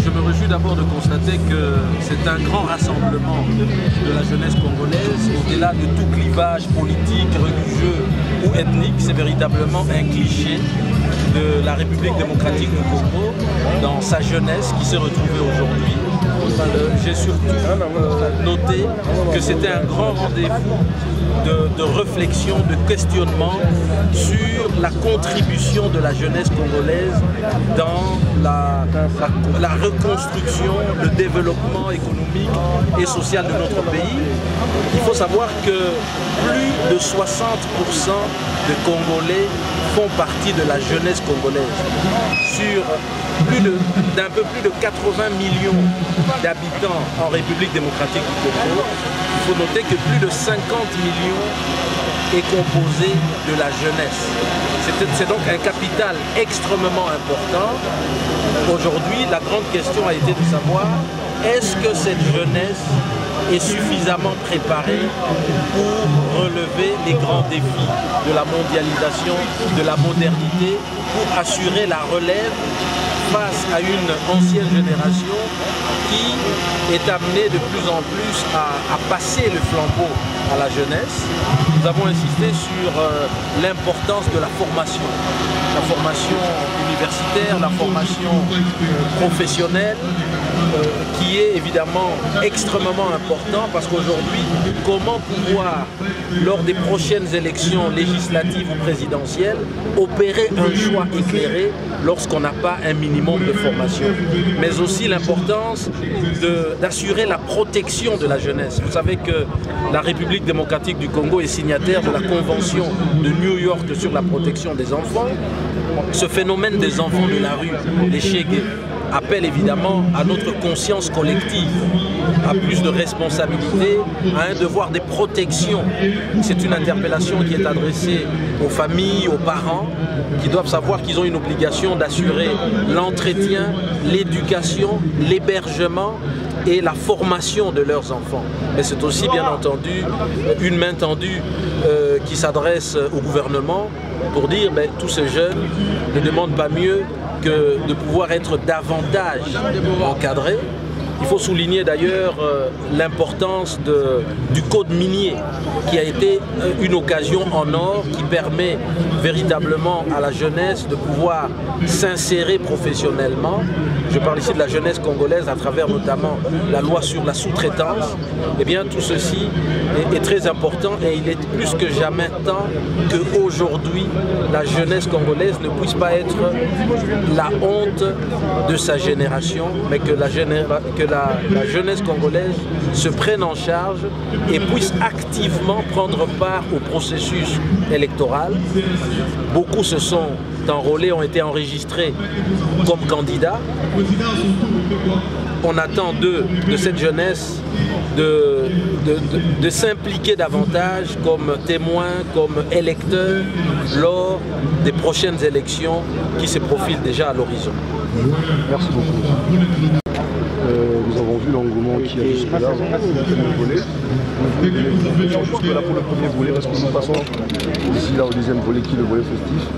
Je me réjouis d'abord de constater que c'est un grand rassemblement de la jeunesse congolaise, au-delà de tout clivage politique, religieux ou ethnique. C'est véritablement un cliché de la République démocratique du Congo dans sa jeunesse qui s'est retrouvée aujourd'hui. J'ai surtout noté que c'était un grand rendez-vous de réflexion, de questionnement sur la contribution de la jeunesse congolaise dans la reconstruction, le développement économique et social de notre pays. Il faut savoir que plus de 60% de Congolais font partie de la jeunesse congolaise. Sur d'un peu plus de 80 millions d'habitants en République démocratique du Congo, il faut noter que plus de 50 millions est composé de la jeunesse. C'est donc un capital extrêmement important. Aujourd'hui, la grande question a été de savoir est-ce que cette jeunesse est suffisamment préparée pour relever les grands défis de la mondialisation, de la modernité, pour assurer la relève face à une ancienne génération qui est amenée de plus en plus à passer le flambeau à la jeunesse. Nous avons insisté sur l'importance de la formation universitaire, la formation professionnelle, qui est évidemment extrêmement important parce qu'aujourd'hui, comment pouvoir, lors des prochaines élections législatives ou présidentielles, opérer un choix éclairé lorsqu'on n'a pas un minimum de formation, mais aussi l'importance d'assurer la protection de la jeunesse. Vous savez que la République démocratique du Congo est signataire de la Convention de New York sur la protection des enfants. Ce phénomène des enfants de la rue, les Chégués, appelle évidemment à notre conscience collective, à plus de responsabilité, à un devoir de protection. C'est une interpellation qui est adressée aux familles, aux parents, qui doivent savoir qu'ils ont une obligation d'assurer l'entretien, l'éducation, l'hébergement et la formation de leurs enfants. Mais c'est aussi bien entendu une main tendue qui s'adresse au gouvernement pour dire tous ces jeunes ne demandent pas mieux que de pouvoir être davantage encadrés. Il faut souligner d'ailleurs l'importance du code minier qui a été une occasion en or qui permet véritablement à la jeunesse de pouvoir s'insérer professionnellement. Je parle ici de la jeunesse congolaise à travers notamment la loi sur la sous-traitance. Eh bien tout ceci est très important et il est plus que jamais temps qu'aujourd'hui la jeunesse congolaise ne puisse pas être la honte de sa génération, mais que la jeunesse congolaise se prenne en charge et puisse activement prendre part au processus électoral. Beaucoup se sont enrôlés, ont été enregistrés comme candidats. On attend de cette jeunesse de s'impliquer davantage comme témoins, comme électeurs lors des prochaines élections qui se profilent déjà à l'horizon. Merci beaucoup. Nous avons vu l'engouement qu'il y a jusque-là pour le premier volet. Nous sommes juste là pour le premier volet parce que nous passons ici là au deuxième volet qui est le volet festif.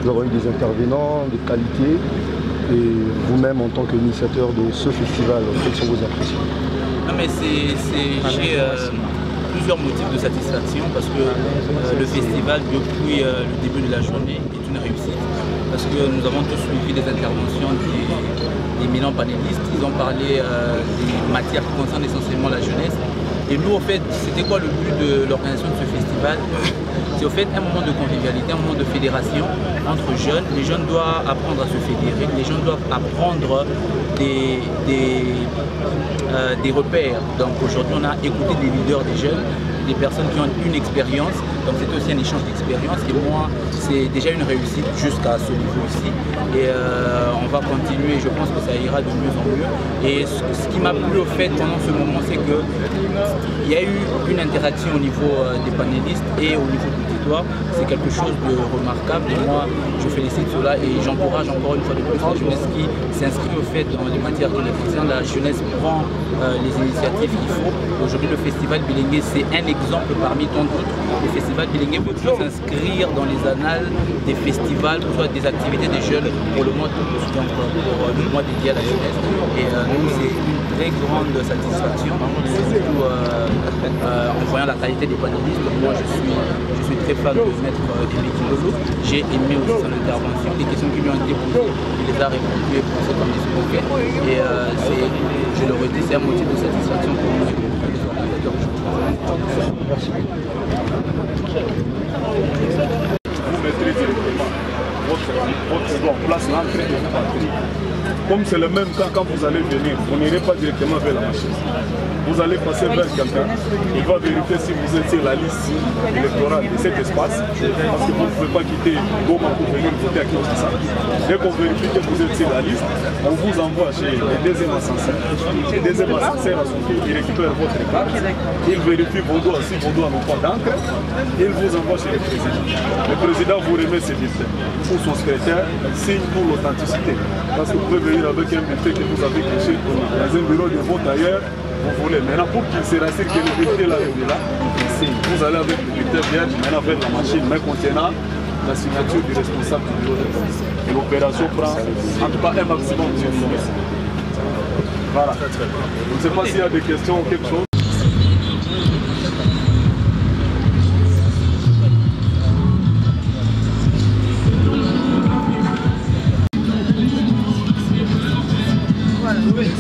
Nous avons eu des intervenants, des qualités et vous-même en tant qu'initiateur de ce festival, quelles sont vos impressions? Non mais j'ai plusieurs motifs de satisfaction parce que le festival depuis le début de la journée est une réussite parce que nous avons tous suivi des interventions des éminents panélistes. Ils ont parlé des matières qui concernent essentiellement la jeunesse. Et nous, en fait, c'était quoi le but de l'organisation de ce festival? C'est au fait un moment de convivialité, un moment de fédération entre jeunes. Les jeunes doivent apprendre à se fédérer, les jeunes doivent apprendre des repères. Donc aujourd'hui, on a écouté des leaders des jeunes des personnes qui ont une expérience. Donc c'est aussi un échange d'expérience et moi c'est déjà une réussite jusqu'à ce niveau-ci. Et on va continuer, je pense que ça ira de mieux en mieux. Et ce qui m'a plu au fait pendant ce moment, c'est qu'il y a eu une interaction au niveau des panélistes et au niveau du auditoire. C'est quelque chose de remarquable et moi je félicite cela et j'encourage encore une fois de plus la jeunesse qui s'inscrit au fait dans les matières de l'élection. La jeunesse prend les initiatives qu'il faut. Aujourd'hui le festival Bilingué c'est un exemple parmi tant d'autres. Le festival Bilingué peut toujours s'inscrire dans les annales des festivals, soit des activités des jeunes pour le mois d'août, donc pour le mois dédié à la jeunesse. Et nous c'est une très grande satisfaction, surtout en voyant la qualité des panélistes. Moi je suis très fan de Maître Aimé Kilolo. J'ai aimé aussi son intervention, les questions qui lui ont été posées, il les a répondues et pensées comme des sujets. Et je le redis, c'est un motif de satisfaction pour moi et pour les organisateurs. Merci. Vous maîtrisez votre histoire, place l'entrée de patrie. Comme c'est le même cas quand vous allez venir, vous n'irez pas directement vers la machine. Vous allez passer vers quelqu'un, il va vérifier si vous êtes sur la liste électorale de cet espace, parce que vous ne pouvez pas quitter Goma pour venir voter à Kinshasa. Dès qu'on vérifie que vous êtes sur la liste, on vous envoie chez les deuxièmes ascenseurs. Les deuxièmes ascenseurs, à son tour, ils récupèrent votre carte, ils vérifient vos doigts, si vos doigts n'ont pas d'encre, ils vous envoient chez le président. Le président vous remet ses bulletins. Ou son secrétaire signe pour l'authenticité. Parce que vous pouvez venir avec un bulletin que vous avez caché dans un bureau de vote ailleurs. Vous voulez. Maintenant, pour qu'il se rassure que le bulletin là est là, vous allez avec le bulletin vierge, maintenant vers la machine, mais contenant la signature du responsable du bureau de vote. Et l'opération prend en tout cas un maximum de minutes. Voilà. Je ne sais pas s'il y a des questions ou quelque chose.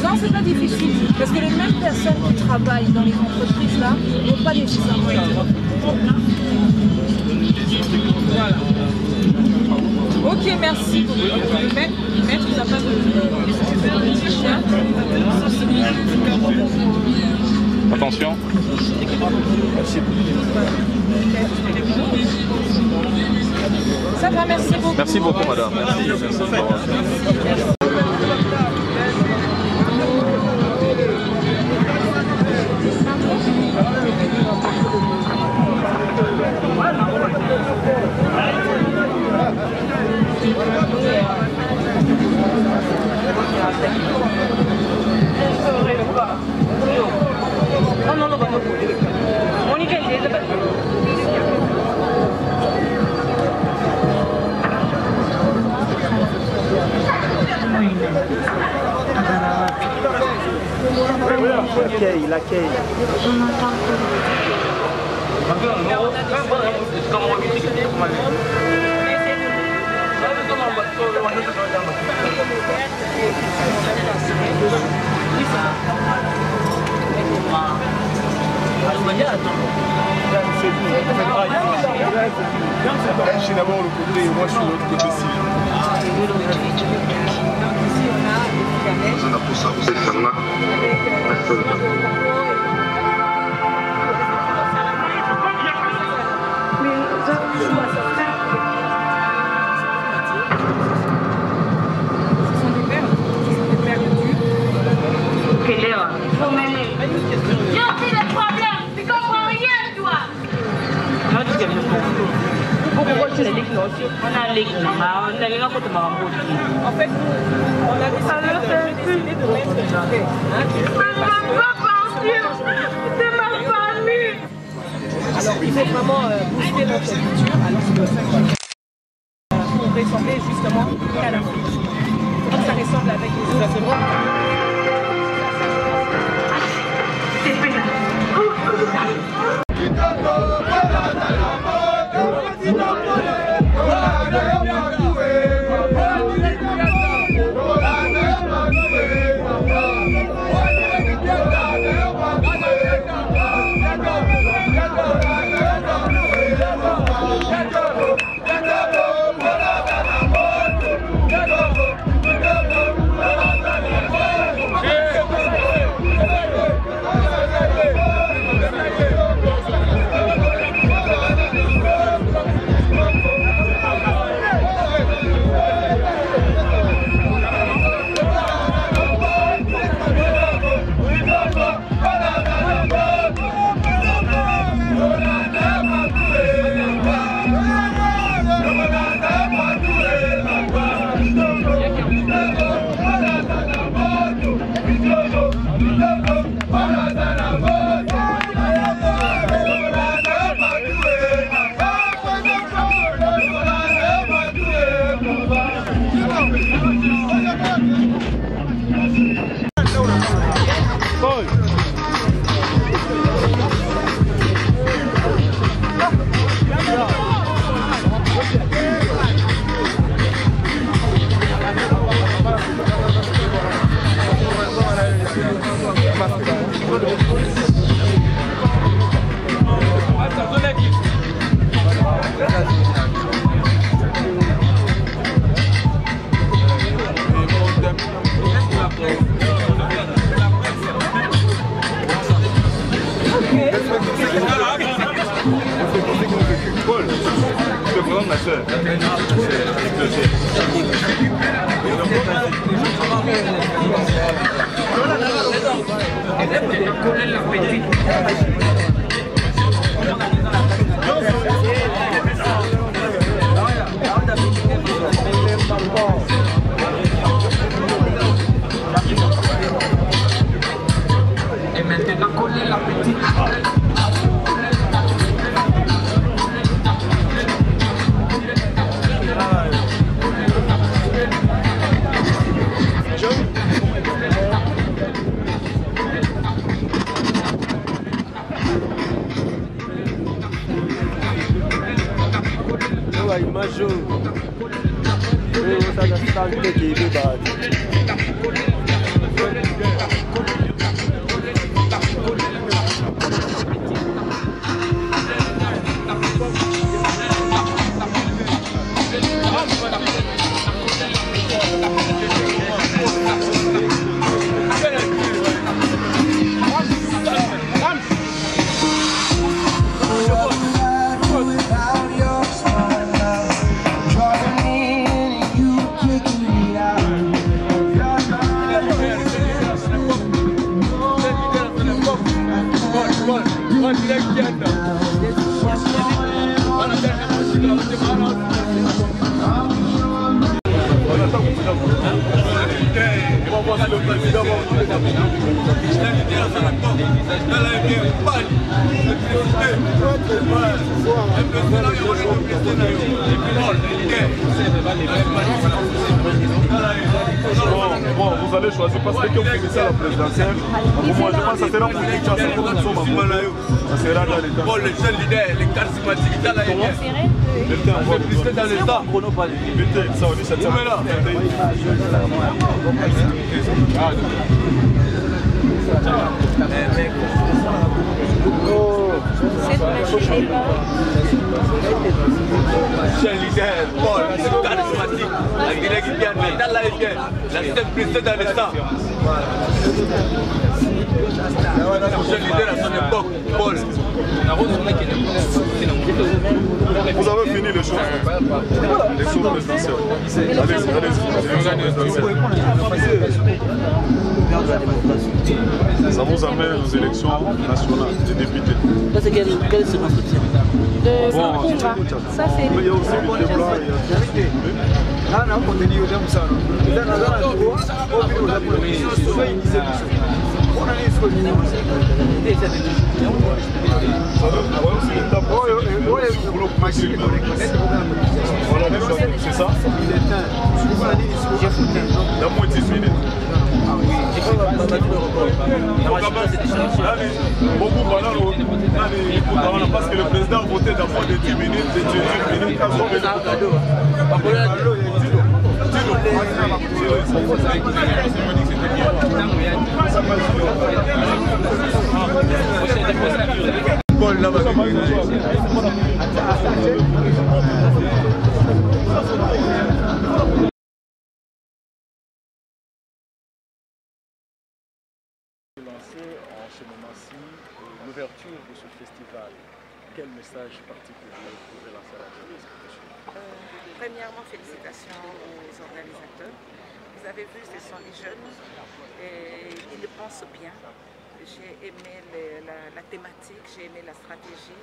Non, c'est pas difficile, parce que les mêmes personnes qui travaillent dans les entreprises là n'ont pas nécessairement été. Voilà. Ok, merci beaucoup. Le maître, il n'a pas de t-shirt. Attention. Ça va, merci beaucoup. Merci beaucoup, madame. Merci. L'accueil. Je suis d'abord le côté et moi je suis de l'autre côté ici. En fait, on a décidé de mettre le carré. C'est ma famille. Alors, il faut vraiment booster notre culture. Alors, c'est pour ça qu'on ressemblait justement à l'Afrique. Donc, ça ressemble avec les autres. Et maintenant coller la petite. Imagine, você está Bon, vous allez choisir parce que quand vous finissez à la présidentielle, moi je pense que ça sera pour les gens, ça sera dans l'État. Bon, les jeunes leaders, les charismatiques, dans l'État. Ça, on dit cette semaine là. Jeune leader, Paul, charismatique, la Guinée qui vient dans la simplicité dans l'État. Jeune leader à son époque, Paul. Vous avez fini les choses. Les choses présidentielles. Allez-y, ça vous amène aux élections nationales des députés. Ça, c'est quelle circonscription? Bon, ça c'est... Mais il y a aussi des débats. C'est ça? La moitié de minute. Parce que le président a voté d'abord de 10 minutes, de 18 minutes, Paul là-bas. En ce moment-ci, l'ouverture de ce festival, quel message particulier vous pouvez lancer à la jeunesse? Premièrement, félicitations aux organisateurs. Vous avez vu, ce sont les jeunes et ils le pensent bien. J'ai aimé la thématique, j'ai aimé la stratégie.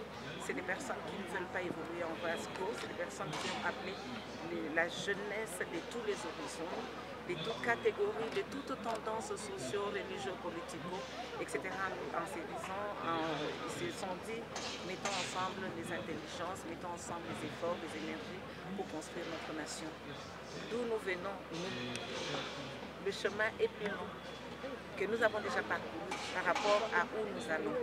C'est des personnes qui ne veulent pas évoluer en vase clos, c'est des personnes qui ont appelé la jeunesse de tous les horizons, de toutes catégories, de toutes tendances sociaux, religieuses, politico, etc. En se disant, ils se sont dit, mettons ensemble les intelligences, mettons ensemble les efforts, les énergies pour construire notre nation. D'où nous venons, nous. Le chemin est plus long que nous avons déjà parcouru par rapport à où nous allons.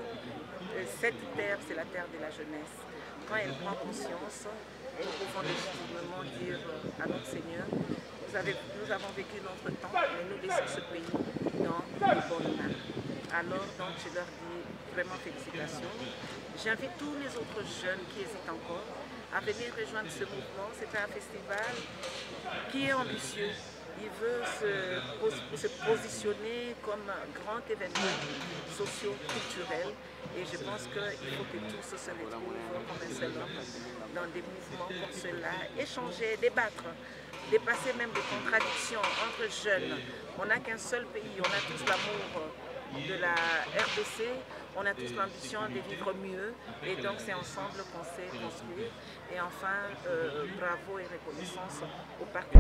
Cette terre, c'est la terre de la jeunesse. Quand elle prend conscience, nous pouvons légitimement dire à notre Seigneur, nous avons vécu notre temps, mais nous laissons ce pays dans de bonnes mains. Alors, donc, je leur dis vraiment félicitations. J'invite tous les autres jeunes qui hésitent encore à venir rejoindre ce mouvement. C'est un festival qui est ambitieux. Il veut se positionner comme un grand événement socio-culturel et je pense qu'il faut que tous se retrouvent comme un seul homme dans des mouvements comme cela, échanger, débattre. dépasser même les contradictions entre jeunes. On n'a qu'un seul pays, on a tous l'amour de la RDC, on a tous l'ambition de vivre mieux et donc c'est ensemble qu'on sait construire. Et enfin, bravo et reconnaissance au parti.